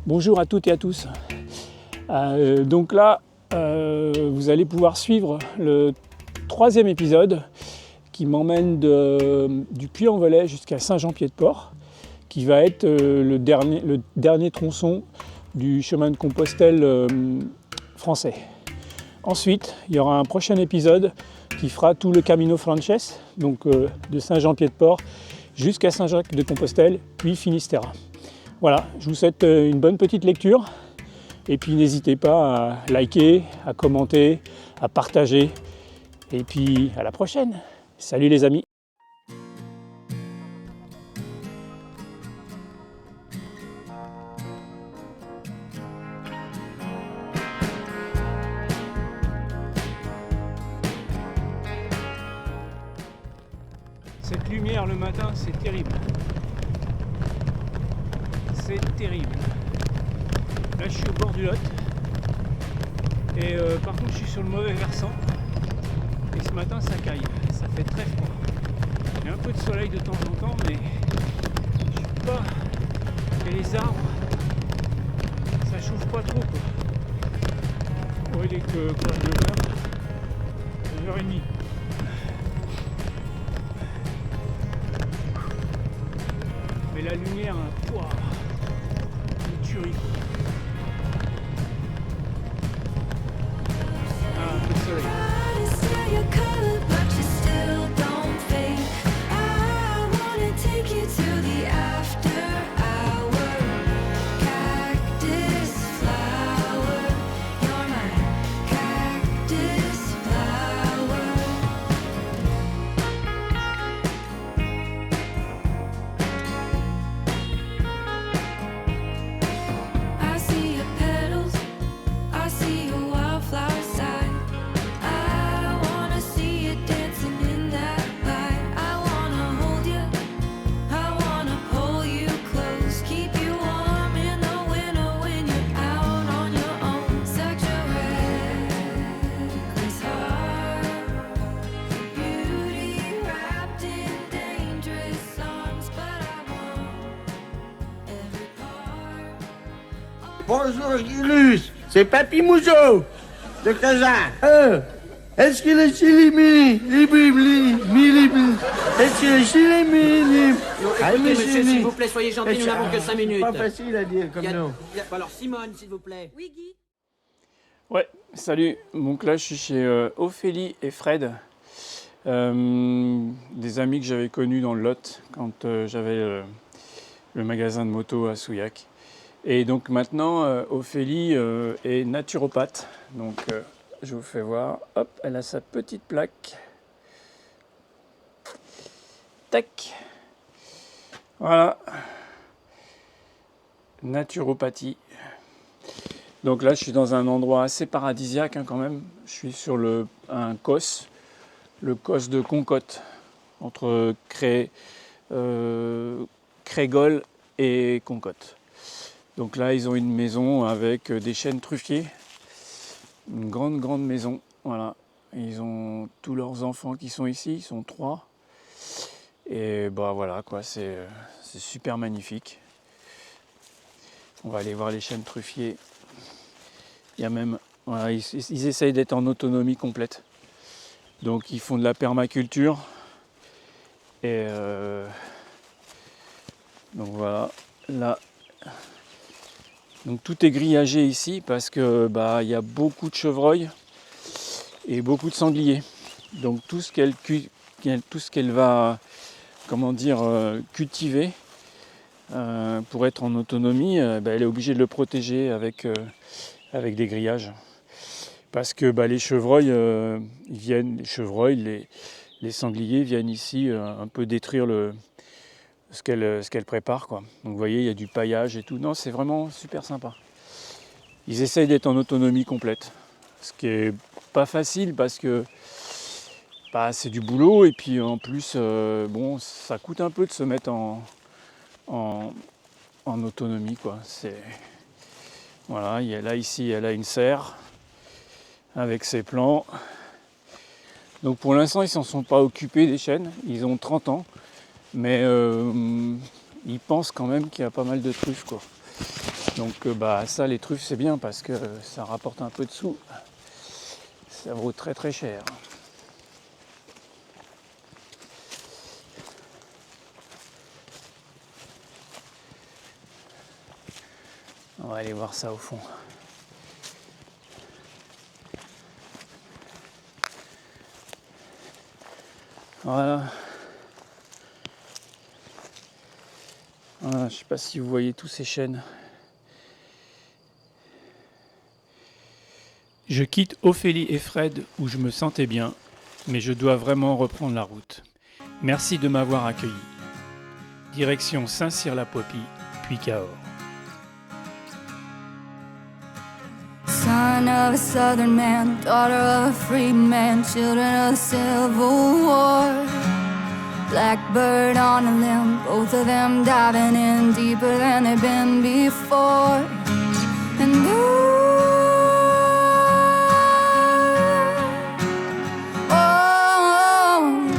Bonjour à toutes et à tous. Donc là, vous allez pouvoir suivre le 3e épisode qui m'emmène du Puy-en-Velay jusqu'à Saint-Jean-Pied-de-Port, qui va être le dernier tronçon du chemin de Compostelle français. Ensuite, il y aura un prochain épisode qui fera tout le Camino Frances, donc de Saint-Jean-Pied-de-Port jusqu'à Saint-Jacques-de-Compostelle, puis Finistère. Voilà, je vous souhaite une bonne petite lecture et puis n'hésitez pas à liker, à commenter, à partager et puis à la prochaine. Salut les amis. Cette lumière le matin, c'est terrible. C'est terrible. Là, je suis au bord du Lot. Et par contre, je suis sur le mauvais versant. Et ce matin, ça caille. Ça fait très froid. Il y a un peu de soleil de temps en temps, mais je suis pas. Et les arbres, ça chauffe pas trop, quoi. Bon, il est que quoi, 9h30. Mais la lumière, pouah, une tuerie, quoi. Ah, un peu de soleil. Bonjour Gilus, c'est Papy Moujo de Kazan. Est-ce que le chili est-ce que le chili Écoutez, monsieur, s'il vous plaît, soyez gentil, nous n'avons que 5 minutes. Pas facile à dire comme nom. Alors, Simone, s'il vous plaît. Oui, Guy. Ouais, salut. Donc là, je suis chez Ophélie et Fred, des amis que j'avais connus dans le Lot quand j'avais le magasin de moto à Souillac. Et donc maintenant, Ophélie est naturopathe. Donc je vous fais voir. Hop, elle a sa petite plaque. Tac. Voilà. Naturopathie. Donc là, je suis dans un endroit assez paradisiaque quand même. Je suis sur un COS, le COS de Concotte, entre Crégol et Concotte. Donc là, ils ont une maison avec des chênes truffiers, une grande maison. Voilà, ils ont tous leurs enfants qui sont ici, ils sont 3. Et bah voilà quoi, c'est super magnifique. On va aller voir les chênes truffiers. Il y a même, voilà, ils essayent d'être en autonomie complète. Donc ils font de la permaculture. Et donc voilà, là. Donc tout est grillagé ici parce que il y a beaucoup de chevreuils et beaucoup de sangliers. Donc tout ce qu'elle va cultiver pour être en autonomie, elle est obligée de le protéger avec des grillages. Parce que les chevreuils, les sangliers viennent ici un peu détruire ce qu'elle prépare, quoi. Donc vous voyez, il y a du paillage et tout. Non, c'est vraiment super sympa. Ils essayent d'être en autonomie complète. Ce qui est pas facile parce que c'est du boulot et puis en plus, ça coûte un peu de se mettre en autonomie, quoi. Voilà, ici, elle a une serre avec ses plants. Donc pour l'instant, ils ne s'en sont pas occupés des chênes. Ils ont 30 ans. Mais ils pensent quand même qu'il y a pas mal de truffes, quoi. Donc ça, les truffes, c'est bien parce que ça rapporte un peu de sous. Ça vaut très très cher. On va aller voir ça au fond. Voilà. Voilà, je ne sais pas si vous voyez tous ces chênes. Je quitte Ophélie et Fred où je me sentais bien, mais je dois vraiment reprendre la route. Merci de m'avoir accueilli. Direction Saint-Cyr-la-Popie, puis Cahors. Son of a southern man, daughter of a freedman, children of the Civil War. Blackbird on a limb, both of them diving in deeper than they've been before. And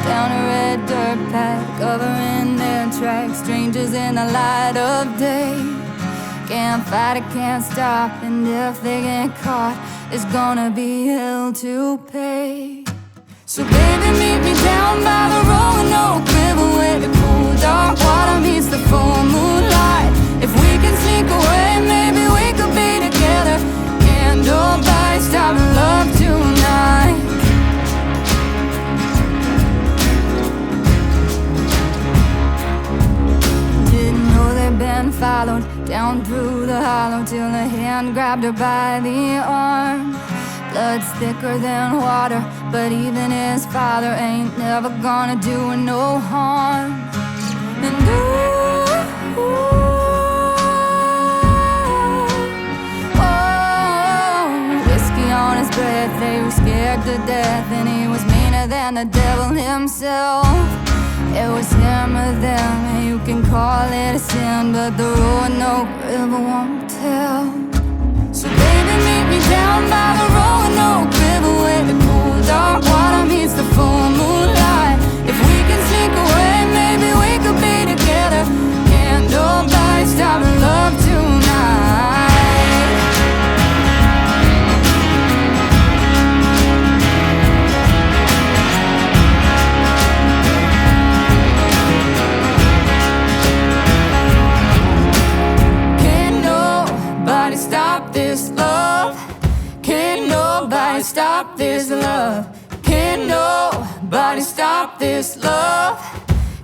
down a red dirt path, covering their tracks, strangers in the light of day. Can't fight it, can't stop, and if they get caught, it's gonna be hell to pay. So baby, meet me down by the Roanoke River, where the cool dark water meets the full moonlight. If we can sneak away, maybe we could be together. Can't nobody stop love tonight. Didn't know they'd been followed down through the hollow till a hand grabbed her by the arm. Blood's thicker than water, but even his father ain't never gonna do her no harm. And whiskey on his breath, they were scared to death, and he was meaner than the devil himself. It was him or them, and you can call it a sin, but the Roanoke River won't tell. So baby, meet me down by the Roanoke River, where the cool dark water meets the full moonlight. If we can sneak away, maybe we could be together. Can't nobody stop love tonight. Stop this love. Can't nobody stop this love. Can't nobody stop this love.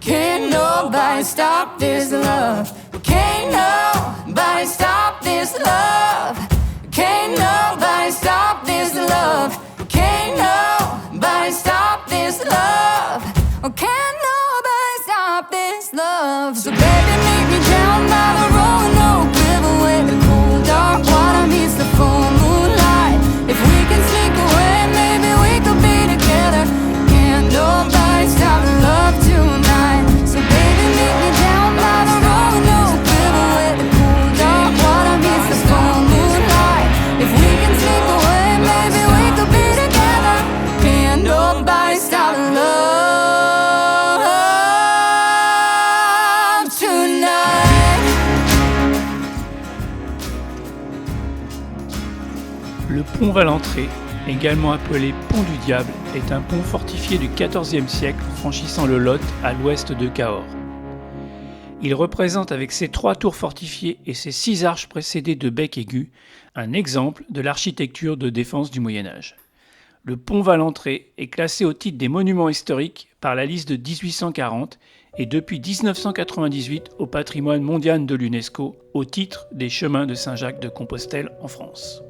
Can't nobody stop this love. Can't nobody stop this love. Can't nobody stop this love. Can't nobody stop this love. Can't nobody stop this love. So baby, meet me down by the Roanoke River, where the dark water meets the full moonlight. If we can sneak away, maybe we could be together. Can't nobody stop love tonight. So baby, meet me down by the Roanoke River, where the cool dark water meets the full moonlight. If we can sneak away, maybe we could be together. Can't nobody stop love tonight. Le pont Valentré, également appelé pont du Diable, est un pont fortifié du XIVe siècle franchissant le Lot à l'ouest de Cahors. Il représente avec ses 3 tours fortifiées et ses 6 arches précédées de becs aigus un exemple de l'architecture de défense du Moyen-Âge. Le pont Valentré est classé au titre des monuments historiques par la liste de 1840 et depuis 1998 au patrimoine mondial de l'UNESCO au titre des chemins de Saint-Jacques de Compostelle en France.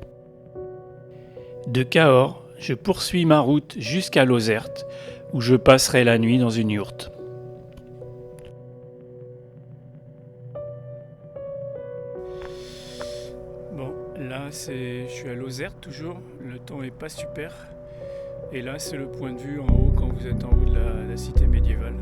De Cahors, je poursuis ma route jusqu'à Lozerte, où je passerai la nuit dans une yourte. Bon, là je suis à Lozerte toujours, le temps est pas super. Et là c'est le point de vue en haut quand vous êtes en haut de la cité médiévale.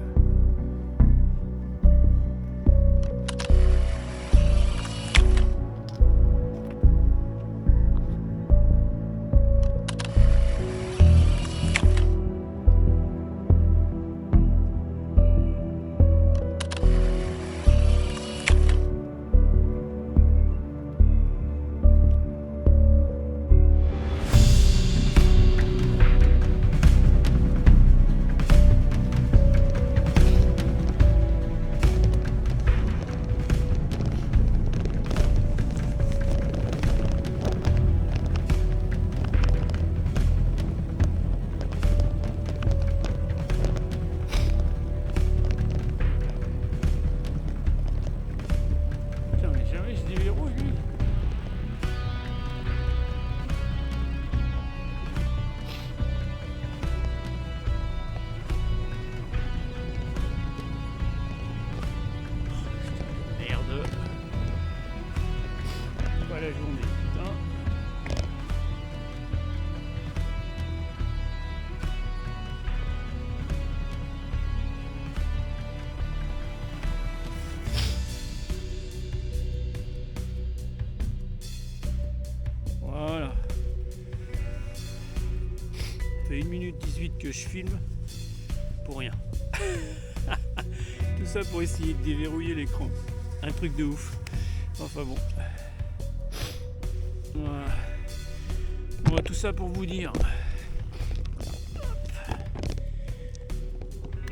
minute 18 que je filme pour rien. Tout ça pour essayer de déverrouiller l'écran. Un truc de ouf. Enfin bon. Voilà. Bon, tout ça pour vous dire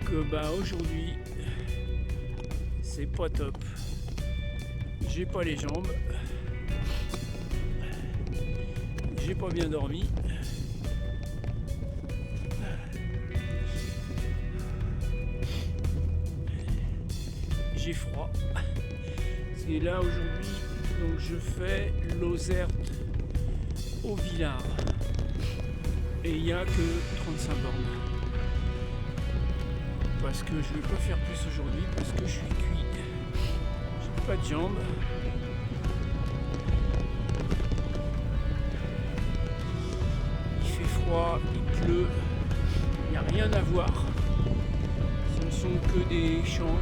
que aujourd'hui c'est pas top. J'ai pas les jambes. J'ai pas bien dormi. J'ai froid. C'est là aujourd'hui, donc je fais Lozerte au Villard. Et il n'y a que 35 bornes. Parce que je ne vais pas faire plus aujourd'hui, parce que je suis cuit. J'ai pas de jambes. Il fait froid, il pleut. Il n'y a rien à voir. Ce ne sont que des champs.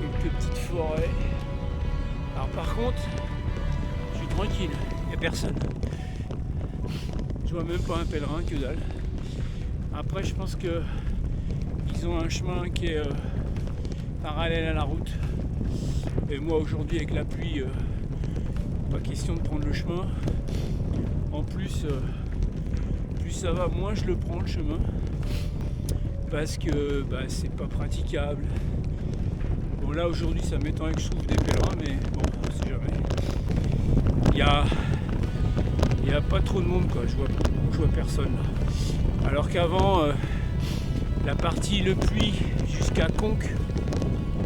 Quelques petites forêts. Alors par contre, je suis tranquille, il n'y a personne. Je vois même pas un pèlerin, que dalle. Après je pense que ils ont un chemin qui est parallèle à la route. Et moi aujourd'hui avec la pluie, pas question de prendre le chemin. En plus, plus ça va, moins je le prends le chemin. Parce que c'est pas praticable. Bon là aujourd'hui ça m'étonnerait que je trouve des pèlerins, mais bon, on sait jamais. Il y a pas trop de monde quoi, je vois personne. Alors qu'avant, la partie Le Puy jusqu'à Conques,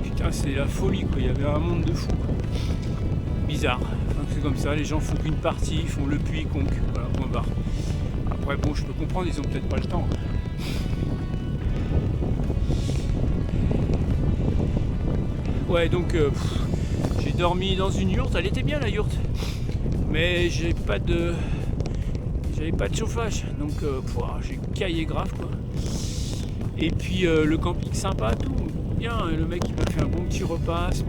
putain c'est la folie quoi, il y avait un monde de fou. Bizarre, donc c'est comme ça, les gens font qu'une partie, ils font Le Puy, Conques, voilà, point barre. Après bon, je peux comprendre, ils ont peut-être pas le temps. Ouais, donc j'ai dormi dans une yourte, elle était bien la yourte, mais j'avais pas de chauffage, donc j'ai caillé grave quoi. Et puis le camping sympa, tout bien, le mec il m'a fait un bon petit repas ce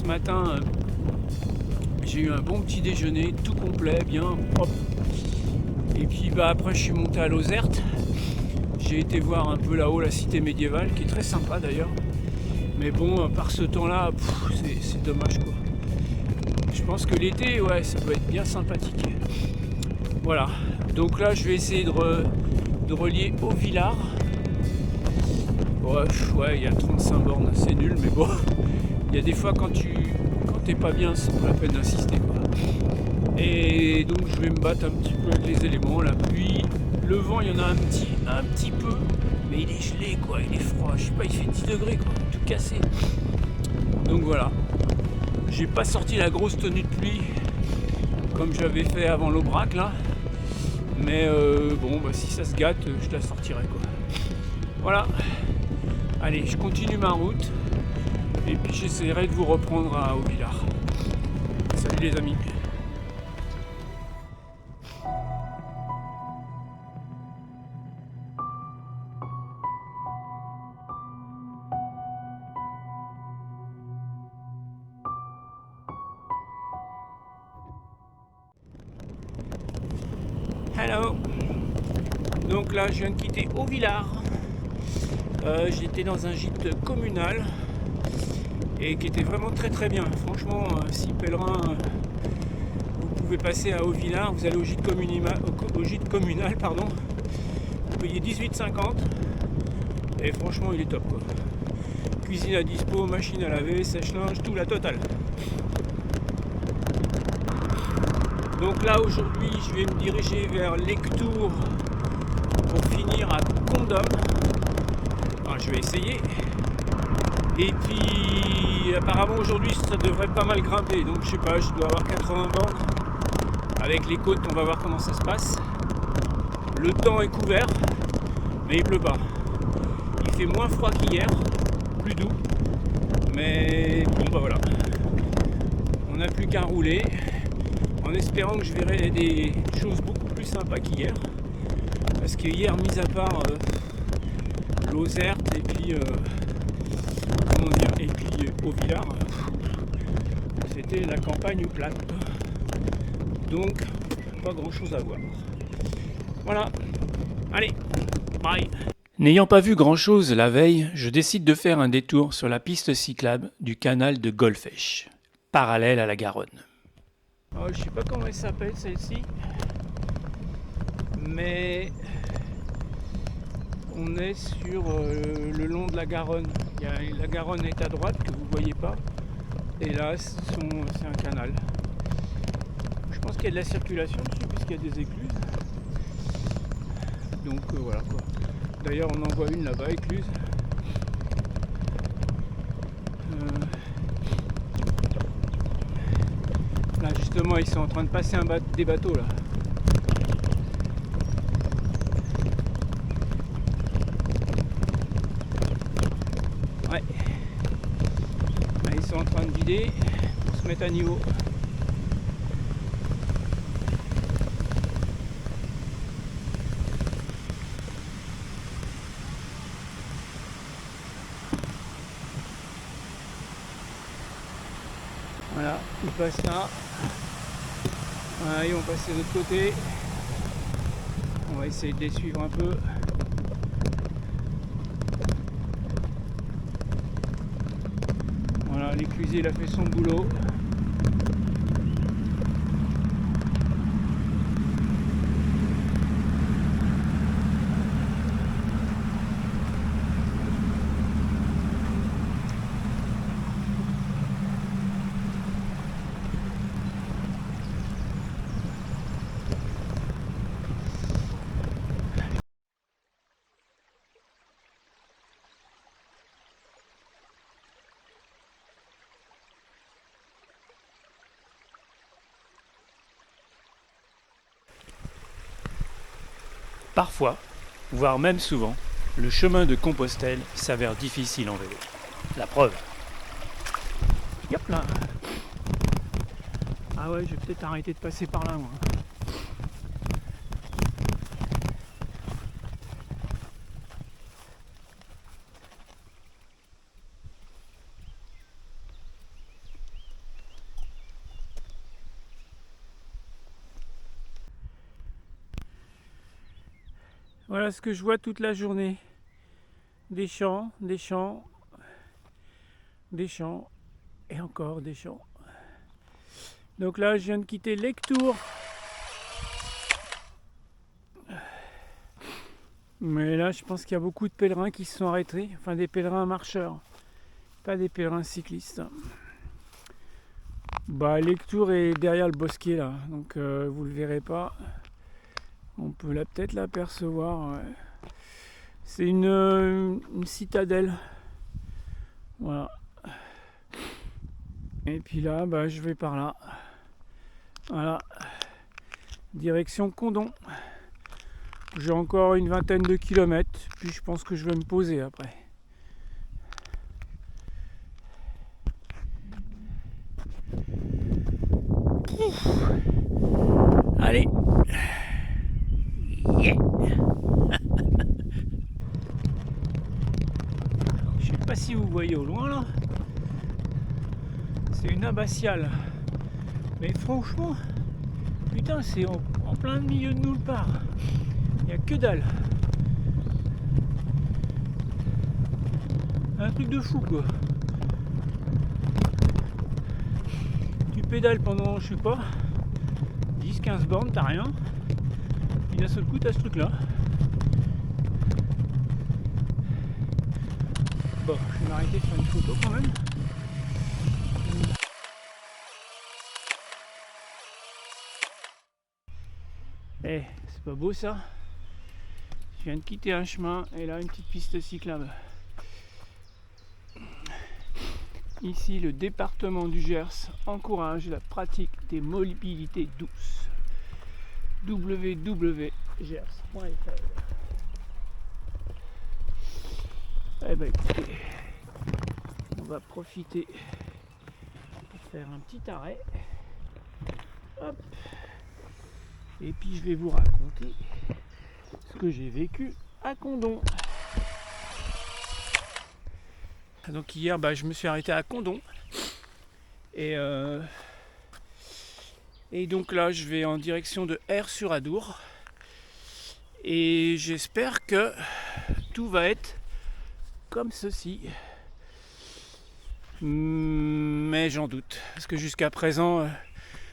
matin, j'ai eu un bon petit déjeuner, tout complet, bien propre. Et puis après je suis monté à Lozerte, j'ai été voir un peu là-haut la cité médiévale, qui est très sympa d'ailleurs. Mais bon, par ce temps-là, c'est dommage quoi. Je pense que l'été, ouais, ça peut être bien sympathique. Voilà. Donc là, je vais essayer de relier au Villard. Ouais, il y a 35 bornes, c'est nul, mais bon. Il y a des fois quand t'es pas bien, c'est pas la peine d'insister quoi. Et donc je vais me battre un petit peu avec les éléments, la pluie, le vent, il y en a un petit peu. Mais il est gelé quoi, il est froid, je sais pas, il fait 10 degrés quoi, tout cassé. Donc voilà, j'ai pas sorti la grosse tenue de pluie comme j'avais fait avant l'Aubrac là. Mais si ça se gâte, je la sortirai quoi. Voilà, allez, je continue ma route et puis j'essaierai de vous reprendre au Villard. Salut les amis. Hello. Donc là je viens de quitter au Villard. J'étais dans un gîte communal et qui était vraiment très très bien. Franchement, si pèlerin vous pouvez passer à Haut-Villard, vous allez au gîte communal, vous payez 18,50 et franchement il est top quoi. Cuisine à dispo, machine à laver, sèche-linge, tout la totale. Donc là aujourd'hui je vais me diriger vers Lectoure pour finir à Condom. Enfin, je vais essayer. Et puis apparemment aujourd'hui ça devrait pas mal grimper, donc je sais pas, je dois avoir 80 bornes. Avec les côtes on va voir comment ça se passe. Le temps est couvert, mais il pleut pas. Il fait moins froid qu'hier, plus doux. Mais bon voilà. On n'a plus qu'à rouler. En espérant que je verrai des choses beaucoup plus sympas qu'hier. Parce que hier, mis à part Lozerte et puis au Villard, c'était la campagne plate. Donc pas grand chose à voir. Voilà. Allez, bye. N'ayant pas vu grand-chose la veille, je décide de faire un détour sur la piste cyclable du canal de Golfech, parallèle à la Garonne. Oh, je sais pas comment elle s'appelle celle-ci, mais on est sur le long de la Garonne. La Garonne est à droite que vous voyez pas, et là c'est un canal. Je pense qu'il y a de la circulation dessus puisqu'il y a des écluses. Donc voilà quoi. D'ailleurs on en voit une là-bas, écluse. Là justement ils sont en train de passer des bateaux là. Ouais. Là, ils sont en train de vider pour se mettre à niveau. Voilà, ils passent là. Voilà, ils vont passer de l'autre côté. On va essayer de les suivre un peu. Voilà, l'éclusier il a fait son boulot. Parfois, voire même souvent, le chemin de Compostelle s'avère difficile en vélo. La preuve. Hop là. Ah ouais, je vais peut-être arrêter de passer par là moi. Voilà ce que je vois toute la journée. Des champs, des champs, des champs et encore des champs. Donc là, je viens de quitter Lectoure. Mais là, je pense qu'il y a beaucoup de pèlerins qui se sont arrêtés. Enfin, des pèlerins marcheurs, pas des pèlerins cyclistes. Bah, Lectoure est derrière le bosquet là, donc vous le verrez pas. On peut peut-être l'apercevoir. Ouais. C'est une citadelle. Voilà. Et puis là, bah, je vais par là. Voilà. Direction Condom. J'ai encore une vingtaine de kilomètres. Puis je pense que je vais me poser après. Ouf. Allez. Yeah. Je sais pas si vous voyez au loin là, c'est une abbatiale, mais franchement, putain, c'est en plein milieu de nulle part, il n'y a que dalle, un truc de fou quoi. Tu pédales pendant, je sais pas, 10-15 bornes, t'as rien. Et d'un seul coup, t'as ce truc là. Bon, je vais m'arrêter de faire une photo quand même. Eh, c'est pas beau ça? Je viens de quitter un chemin et là une petite piste cyclable. Ici, le département du Gers encourage la pratique des mobilités douces. www.gers.fr. Eh ben écoutez, on va profiter pour faire un petit arrêt. Hop. Et puis je vais vous raconter ce que j'ai vécu à Condom. Donc hier, je me suis arrêté à Condom. Et donc là, je vais en direction de Aire-sur-Adour. Et j'espère que tout va être comme ceci. Mais j'en doute. Parce que jusqu'à présent,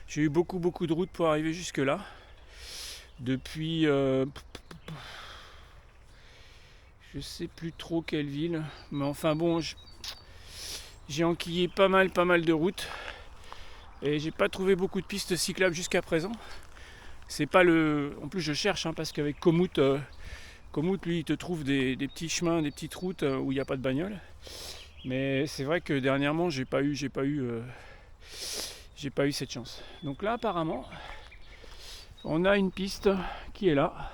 j'ai eu beaucoup de route pour arriver jusque là. Depuis... je sais plus trop quelle ville. Mais enfin bon, j'ai enquillé pas mal de routes. Et j'ai pas trouvé beaucoup de pistes cyclables jusqu'à présent. C'est pas le... En plus je cherche parce qu'avec Komoot, lui il te trouve des petits chemins, des petites routes où il n'y a pas de bagnole. Mais c'est vrai que dernièrement j'ai pas eu cette chance. Donc là apparemment on a une piste qui est là.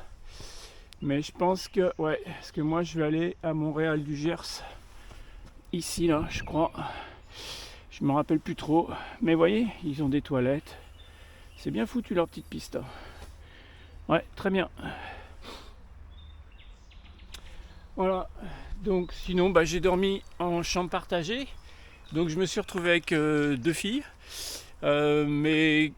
Mais je pense que parce que moi je vais aller à Montréal du Gers. Ici là je crois. Je me rappelle plus trop. Mais vous voyez, ils ont des toilettes. C'est bien foutu leur petite piste. Ouais, très bien. Voilà. Donc sinon, j'ai dormi en chambre partagée. Donc je me suis retrouvé avec 2 filles. Mais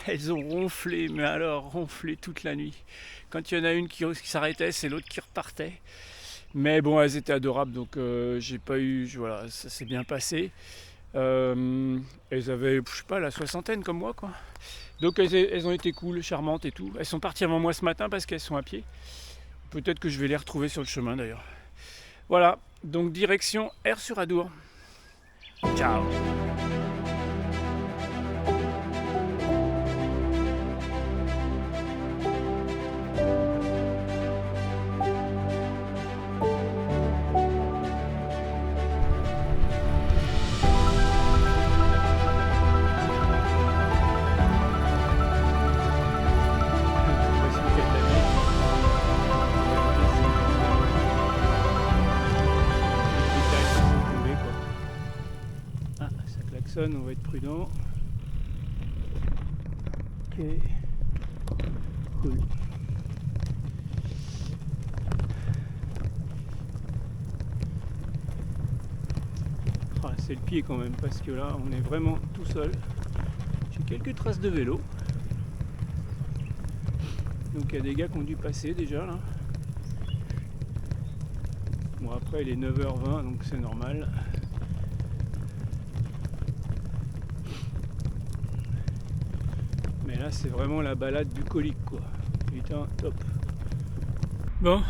elles ont ronflé, mais alors ronflé toute la nuit. Quand il y en a une qui s'arrêtait, c'est l'autre qui repartait. Mais bon, elles étaient adorables, donc j'ai pas eu... Voilà, ça s'est bien passé. Elles avaient, je sais pas, la soixantaine comme moi, quoi. Donc elles ont été cool, charmantes et tout. Elles sont parties avant moi ce matin parce qu'elles sont à pied. Peut-être que je vais les retrouver sur le chemin d'ailleurs. Voilà, donc direction Aire-sur-Adour. Ciao. On va être prudent. Ok. Cool. C'est le pied quand même parce que là on est vraiment tout seul. J'ai quelques traces de vélo. Donc il y a des gars qui ont dû passer déjà là. Bon après il est 9h20 donc c'est normal. Là c'est vraiment la balade bucolique quoi. Putain, top. Bon,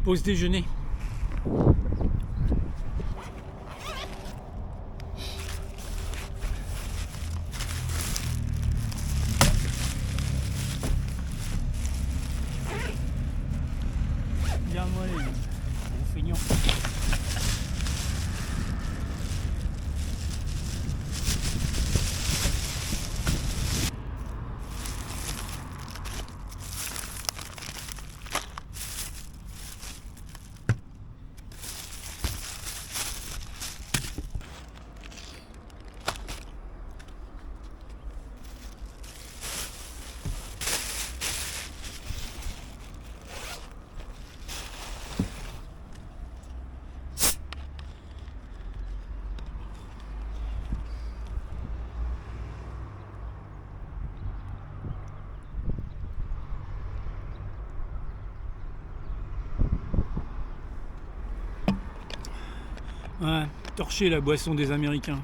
pause déjeuner. Regarde-moi les gros feignants. Ouais, torcher la boisson des Américains.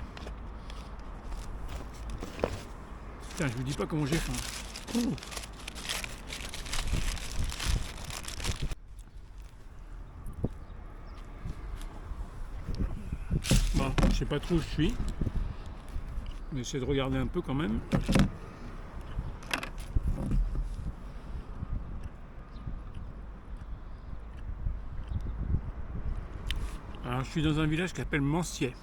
Putain, je vous dis pas comment j'ai faim. Ouh. Bon, je sais pas trop où je suis. On essaie de regarder un peu quand même. Alors, je suis dans un village qui s'appelle Mancier.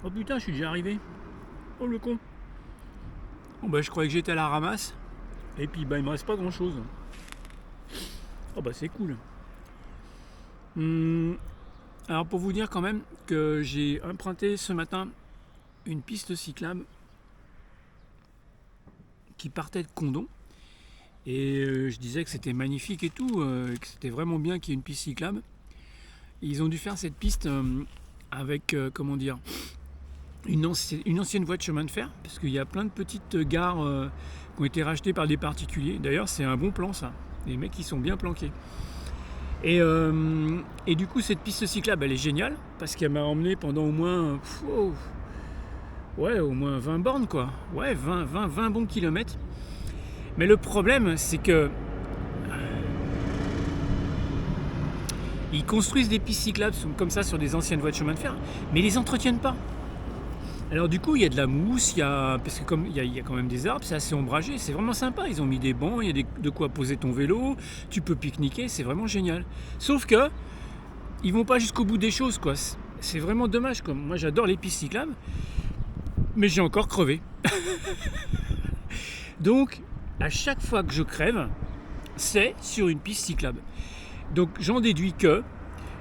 Oh putain, je suis déjà arrivé. Oh le con. Bon je croyais que j'étais à la ramasse. Et puis il me reste pas grand chose. Oh c'est cool. Alors pour vous dire quand même que j'ai emprunté ce matin une piste cyclable qui partait de Condon. Et je disais que c'était magnifique et tout, que c'était vraiment bien qu'il y ait une piste cyclable. Et ils ont dû faire cette piste avec, comment dire, une ancienne voie de chemin de fer, parce qu'il y a plein de petites gares qui ont été rachetées par des particuliers. D'ailleurs, c'est un bon plan, ça. Les mecs, ils sont bien planqués. Et du coup, cette piste cyclable, elle est géniale, parce qu'elle m'a emmené pendant au moins, au moins 20 bornes, quoi. Ouais, 20 bons kilomètres. Mais le problème, c'est que ils construisent des pistes cyclables comme ça sur des anciennes voies de chemin de fer, mais ils les entretiennent pas. Alors du coup, il y a de la mousse, parce que comme il y a quand même des arbres, c'est assez ombragé, c'est vraiment sympa. Ils ont mis des bancs, il y a de quoi poser ton vélo, tu peux pique-niquer, c'est vraiment génial. Sauf que ils vont pas jusqu'au bout des choses, quoi. C'est vraiment dommage, quoi. Moi, j'adore les pistes cyclables, mais j'ai encore crevé. Donc, à chaque fois que je crève, c'est sur une piste cyclable. Donc, j'en déduis que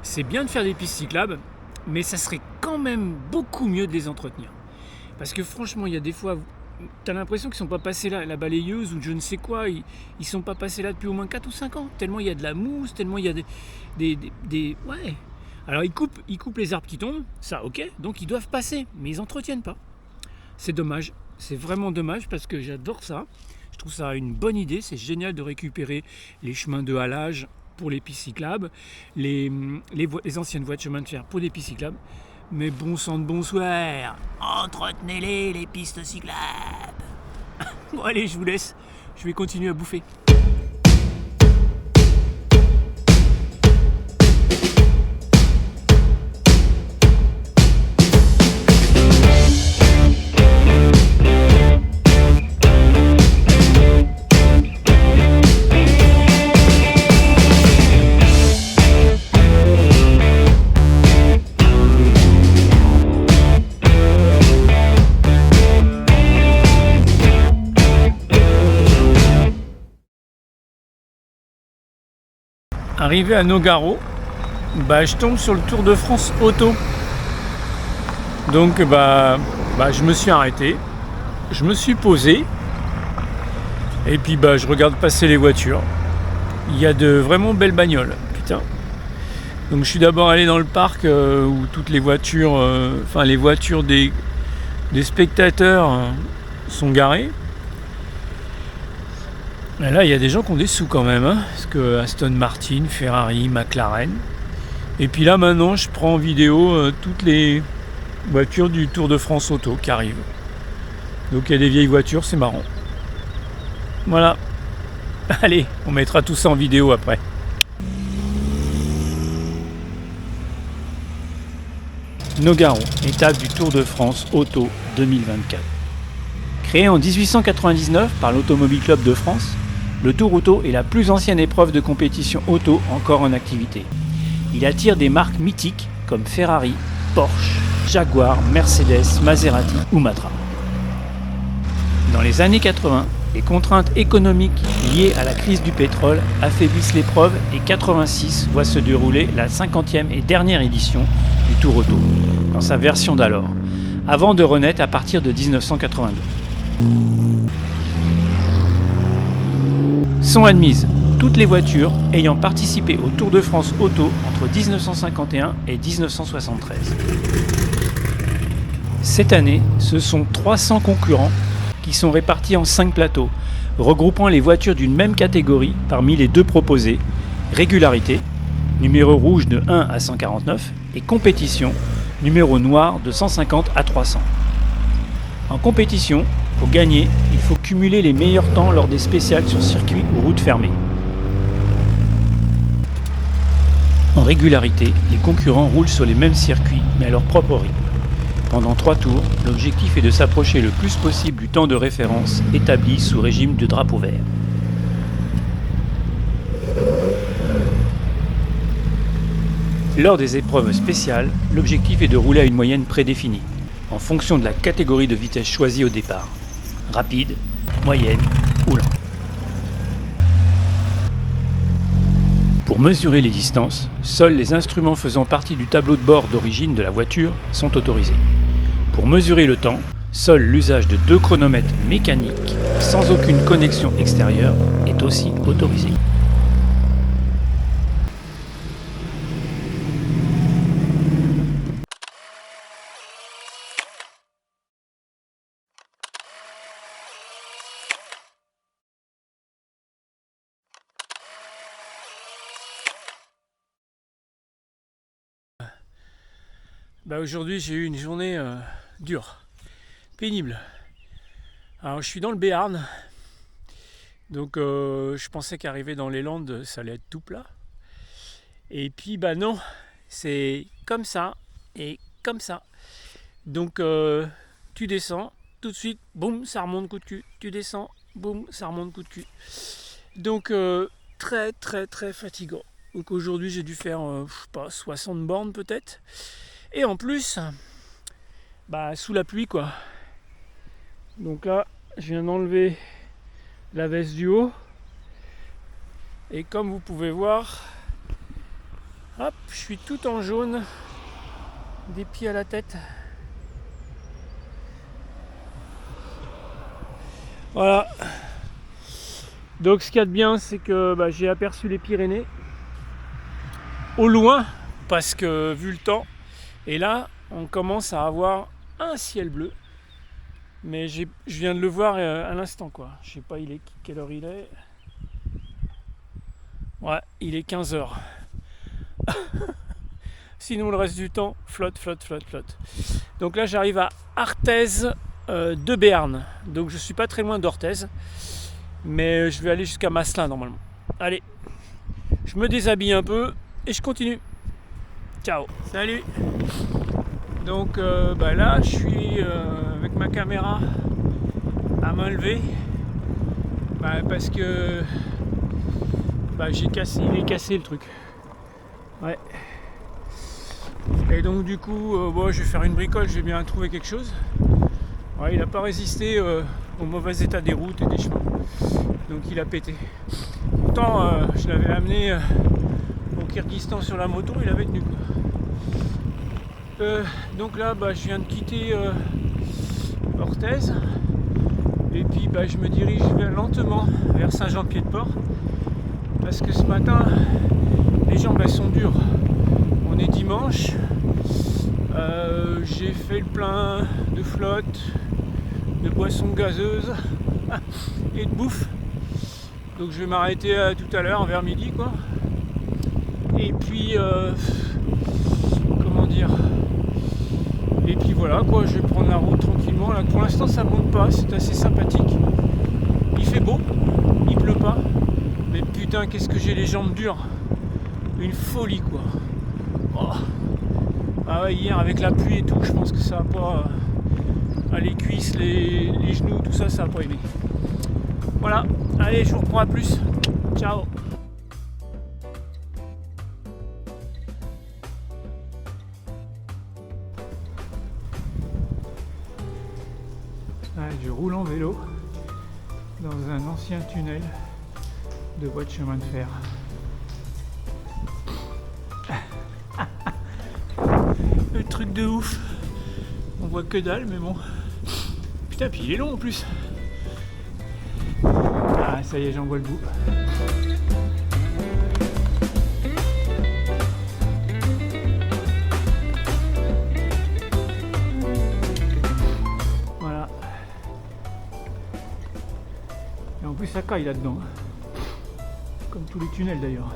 c'est bien de faire des pistes cyclables, mais ça serait quand même beaucoup mieux de les entretenir. Parce que franchement, il y a des fois, tu as l'impression qu'ils ne sont pas passés là, la balayeuse ou je ne sais quoi, ils ne sont pas passés là depuis au moins 4 ou 5 ans, tellement il y a de la mousse, tellement il y a des ouais. Alors ils coupent les arbres qui tombent, ça ok, donc ils doivent passer, mais ils n'entretiennent pas. C'est dommage, c'est vraiment dommage parce que j'adore ça, je trouve ça une bonne idée, c'est génial de récupérer les chemins de halage pour les pistes cyclables, les anciennes voies de chemin de fer pour des pistes cyclables. Mais bon sang de bonsoir, entretenez-les, les pistes cyclables. Bon allez, je vous laisse, je vais continuer à bouffer. Arrivé à Nogaro, je tombe sur le Tour de France auto. Donc je me suis arrêté, je me suis posé et puis je regarde passer les voitures. Il y a de vraiment belles bagnoles, putain. Donc je suis d'abord allé dans le parc où toutes les voitures, les voitures des spectateurs sont garées. Et là, il y a des gens qui ont des sous quand même, hein, parce que Aston Martin, Ferrari, McLaren. Et puis là, maintenant, je prends en vidéo toutes les voitures du Tour de France Auto qui arrivent. Donc il y a des vieilles voitures, c'est marrant. Voilà. Allez, on mettra tout ça en vidéo après. Nogaro, étape du Tour de France Auto 2024. Créé en 1899 par l'Automobile Club de France, le Tour Auto est la plus ancienne épreuve de compétition auto encore en activité. Il attire des marques mythiques comme Ferrari, Porsche, Jaguar, Mercedes, Maserati ou Matra. Dans les années 80, les contraintes économiques liées à la crise du pétrole affaiblissent l'épreuve et 86 voit se dérouler la 50e et dernière édition du Tour Auto, dans sa version d'alors, avant de renaître à partir de 1982. Sont admises toutes les voitures ayant participé au Tour de France Auto entre 1951 et 1973. Cette année, ce sont 300 concurrents qui sont répartis en 5 plateaux, regroupant les voitures d'une même catégorie parmi les deux proposées, régularité, numéro rouge de 1 à 149, et compétition, numéro noir de 150 à 300. En compétition, pour gagner, il faut cumuler les meilleurs temps lors des spéciales sur circuit ou route fermée. En régularité, les concurrents roulent sur les mêmes circuits, mais à leur propre rythme. Pendant 3 tours, l'objectif est de s'approcher le plus possible du temps de référence établi sous régime de drapeau vert. Lors des épreuves spéciales, l'objectif est de rouler à une moyenne prédéfinie, en fonction de la catégorie de vitesse choisie au départ. Rapide, moyenne ou lent. Pour mesurer les distances, seuls les instruments faisant partie du tableau de bord d'origine de la voiture sont autorisés. Pour mesurer le temps, seul l'usage de 2 chronomètres mécaniques, sans aucune connexion extérieure, est aussi autorisé. Aujourd'hui j'ai eu une journée dure, pénible. Alors je suis dans le Béarn, donc je pensais qu'arriver dans les Landes ça allait être tout plat. Et puis non, c'est comme ça et comme ça. Donc tu descends, tout de suite, boum, ça remonte coup de cul. Tu descends, boum, ça remonte coup de cul. Donc très très très fatigant. Donc aujourd'hui j'ai dû faire 60 bornes peut-être. Et en plus, sous la pluie quoi. Donc là, je viens d'enlever la veste du haut. Et comme vous pouvez voir, hop, je suis tout en jaune, des pieds à la tête. Voilà. Donc ce qu'il y a de bien, c'est que j'ai aperçu les Pyrénées au loin, parce que vu le temps, et là on commence à avoir un ciel bleu. Mais je viens de le voir à l'instant quoi. Je sais pas quelle heure il est. Ouais, il est 15h. Sinon le reste du temps, flotte. Donc là j'arrive à Arthez de Béarn. Donc je suis pas très loin d'Orthez. Mais je vais aller jusqu'à Masselin normalement. Allez, je me déshabille un peu et je continue. Ciao, salut. Donc là je suis avec ma caméra à main levée parce que il est cassé le truc. Ouais. Et donc du coup je vais faire une bricole, j'ai bien trouvé quelque chose. Ouais, il n'a pas résisté au mauvais état des routes et des chemins. Donc il a pété. Pourtant je l'avais amené au Kyrgyzstan sur la moto, il avait tenu quoi. Donc là je viens de quitter Orthez et puis je me dirige lentement vers Saint-Jean-Pied-de-Port parce que ce matin les jambes elles sont dures. On est dimanche, j'ai fait le plein de flotte, de boissons gazeuses et de bouffe, donc je vais m'arrêter tout à l'heure vers midi quoi. Et puis et puis voilà quoi, je vais prendre la route tranquillement. Là, pour l'instant ça monte pas, c'est assez sympathique. Il fait beau, il pleut pas. Mais putain qu'est-ce que j'ai les jambes dures. Une folie quoi. Oh. Ah ouais, hier avec la pluie et tout, je pense que ça va pas. Les cuisses, les genoux, tout ça, ça va pas aimer. Voilà, allez, je vous reprends à plus. Ciao. Je roule en vélo dans un ancien tunnel de voie de chemin de fer. Le truc de ouf. On voit que dalle, mais bon. Putain, puis il est long en plus. Ah, ça y est, j'en vois le bout. Voilà. Et en plus, ça caille là-dedans. Comme tous les tunnels d'ailleurs.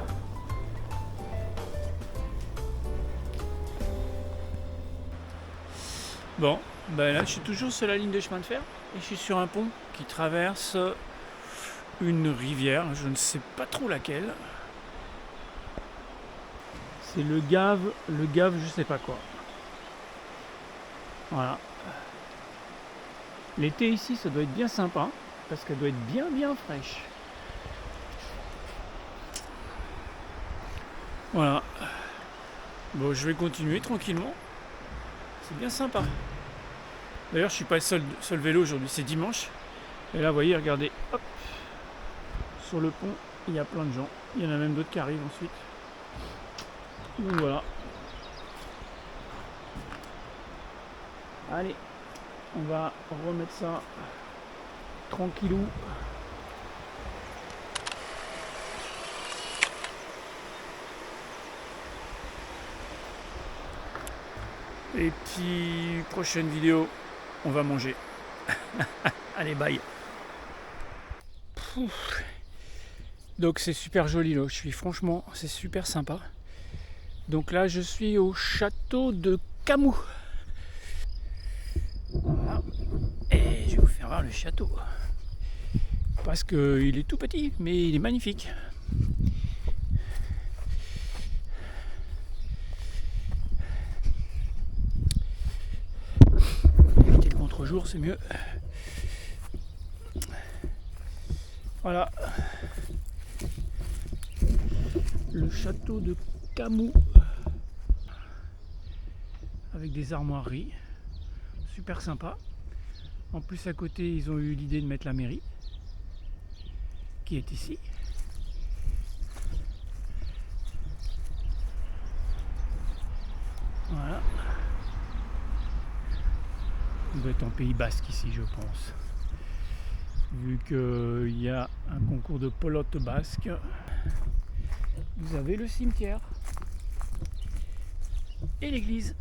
Bon, là je suis toujours sur la ligne de chemin de fer et je suis sur un pont qui traverse une rivière, je ne sais pas trop laquelle. C'est le Gave je sais pas quoi. Voilà. L'été ici ça doit être bien sympa parce qu'elle doit être bien fraîche. Voilà. Bon, je vais continuer tranquillement. C'est bien sympa. D'ailleurs, je suis pas le seul vélo aujourd'hui, c'est dimanche. Et là, vous voyez, regardez, hop, sur le pont, il y a plein de gens. Il y en a même d'autres qui arrivent ensuite. Donc voilà. Allez, on va remettre ça tranquillou. Et puis, prochaine vidéo, on va manger. Allez, bye. Donc c'est super joli là, franchement, c'est super sympa. Donc là, je suis au château de Camus. Voilà. Et je vais vous faire voir le château. Parce qu'il est tout petit, mais il est magnifique. Éviter le contre-jour, c'est mieux. Voilà. Le château de Camus. Avec des armoiries. Super sympa. En plus, à côté, ils ont eu l'idée de mettre la mairie, qui est ici. Voilà. On doit être en Pays Basque ici, je pense. Vu qu'il y a un concours de pelote basque. Vous avez le cimetière. Et l'église.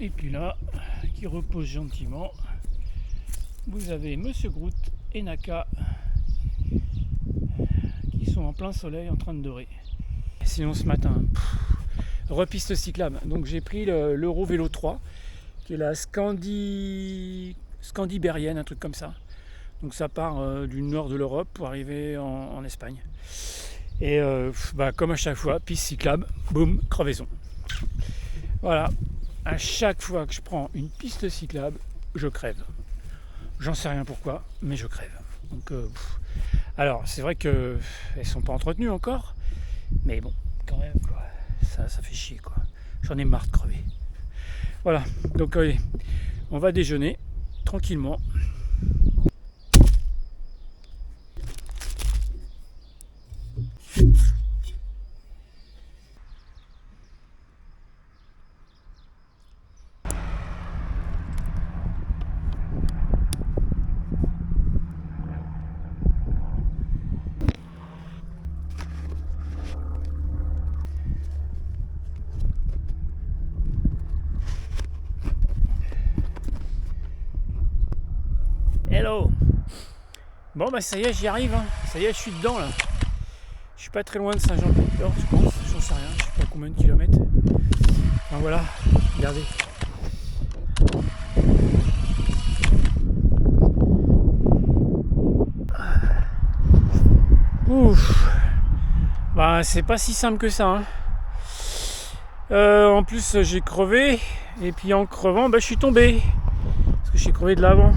Et puis là, qui repose gentiment, vous avez Monsieur Groot et Naka qui sont en plein soleil en train de dorer. Sinon ce matin, repiste cyclable. Donc j'ai pris l'Euro Vélo 3, qui est la Scandibérienne, un truc comme ça. Donc ça part du nord de l'Europe pour arriver en Espagne. Et comme à chaque fois, piste cyclable, boum, crevaison. Voilà. À chaque fois que je prends une piste cyclable, je crève. J'en sais rien pourquoi, mais je crève. Donc, alors, c'est vrai qu'elles ne sont pas entretenues encore, mais bon, quand même, quoi. Ça fait chier, quoi. J'en ai marre de crever. Voilà, donc allez, on va déjeuner tranquillement. Hello. Bon bah ça y est, j'y arrive, hein. Ça y est, je suis dedans là. Je suis pas très loin de Saint-Jean-Pied-de-Port, je pense, j'en sais rien, je sais pas combien de kilomètres. Enfin voilà, regardez. Ouf. Bah c'est pas si simple que ça, hein. En plus j'ai crevé, et puis en crevant, bah je suis tombé. Parce que j'ai crevé de l'avant.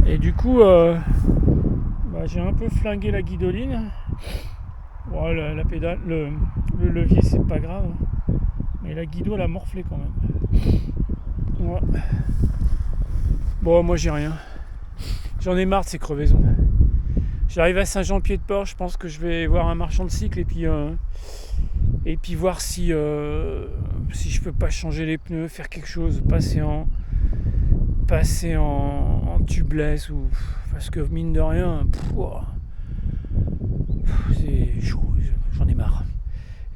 Et du coup, j'ai un peu flingué la guidoline. Bon, la pédale, le levier, c'est pas grave. Mais la guido, elle a morflé quand même. Ouais. Bon, moi, j'ai rien. J'en ai marre de ces crevaisons. J'arrive à Saint-Jean-Pied-de-Port. Je pense que je vais voir un marchand de cycle et puis voir si je peux pas changer les pneus, faire quelque chose, passer en tubeless ou parce que mine de rien c'est chaud, j'en ai marre.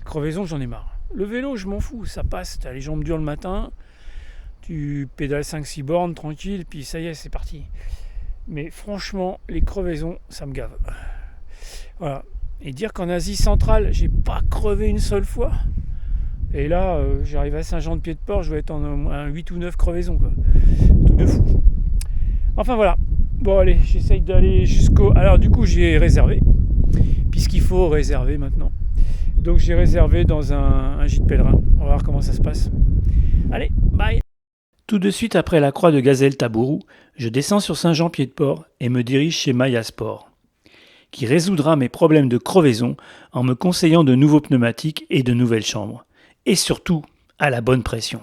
Crevaison, j'en ai marre. Le vélo, je m'en fous, ça passe, t'as les jambes dures le matin, tu pédales 5-6 bornes tranquille, puis ça y est, c'est parti. Mais franchement, les crevaisons, ça me gave. Voilà. Et dire qu'en Asie centrale, j'ai pas crevé une seule fois. Et là, j'arrive à Saint-Jean-de-Pied-de-Port, je vais être en 8 ou 9 crevaisons, quoi. Tout de fou. Enfin voilà. Bon allez, j'essaye d'aller jusqu'au... Alors du coup, j'ai réservé, puisqu'il faut réserver maintenant. Donc j'ai réservé dans un gîte pèlerin. On va voir comment ça se passe. Allez, bye. Tout de suite après la croix de Gazelle Tabourou, je descends sur Saint-Jean-Pied-de-Port et me dirige chez Maya Sport, qui résoudra mes problèmes de crevaison en me conseillant de nouveaux pneumatiques et de nouvelles chambres. Et surtout, à la bonne pression.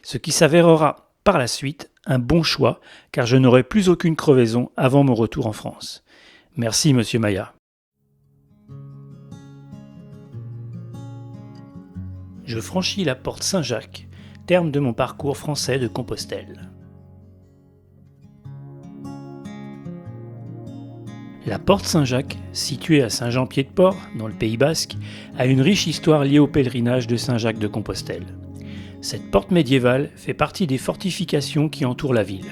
Ce qui s'avérera par la suite un bon choix, car je n'aurai plus aucune crevaison avant mon retour en France. Merci, Monsieur Maya. Je franchis la porte Saint-Jacques, terme de mon parcours français de Compostelle. La porte Saint-Jacques, située à Saint-Jean-Pied-de-Port, dans le Pays Basque, a une riche histoire liée au pèlerinage de Saint-Jacques de Compostelle. Cette porte médiévale fait partie des fortifications qui entourent la ville,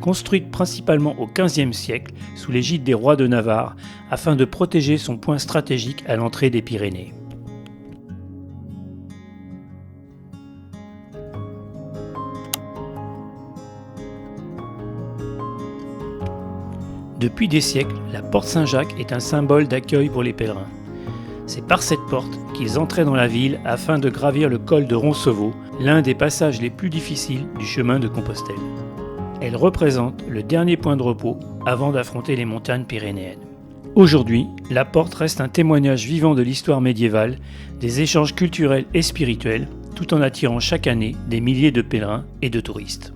construite principalement au XVe siècle sous l'égide des rois de Navarre afin de protéger son point stratégique à l'entrée des Pyrénées. Depuis des siècles, la porte Saint-Jacques est un symbole d'accueil pour les pèlerins. C'est par cette porte qu'ils entraient dans la ville afin de gravir le col de Roncevaux, l'un des passages les plus difficiles du chemin de Compostelle. Elle représente le dernier point de repos avant d'affronter les montagnes pyrénéennes. Aujourd'hui, la porte reste un témoignage vivant de l'histoire médiévale, des échanges culturels et spirituels, tout en attirant chaque année des milliers de pèlerins et de touristes.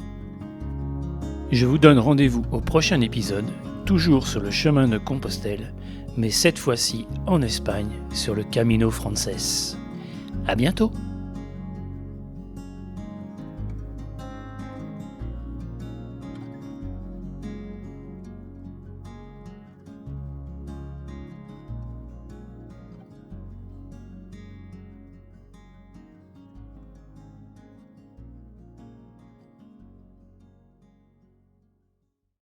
Je vous donne rendez-vous au prochain épisode, toujours sur le chemin de Compostelle, mais cette fois-ci en Espagne, sur le Camino Frances. À bientôt!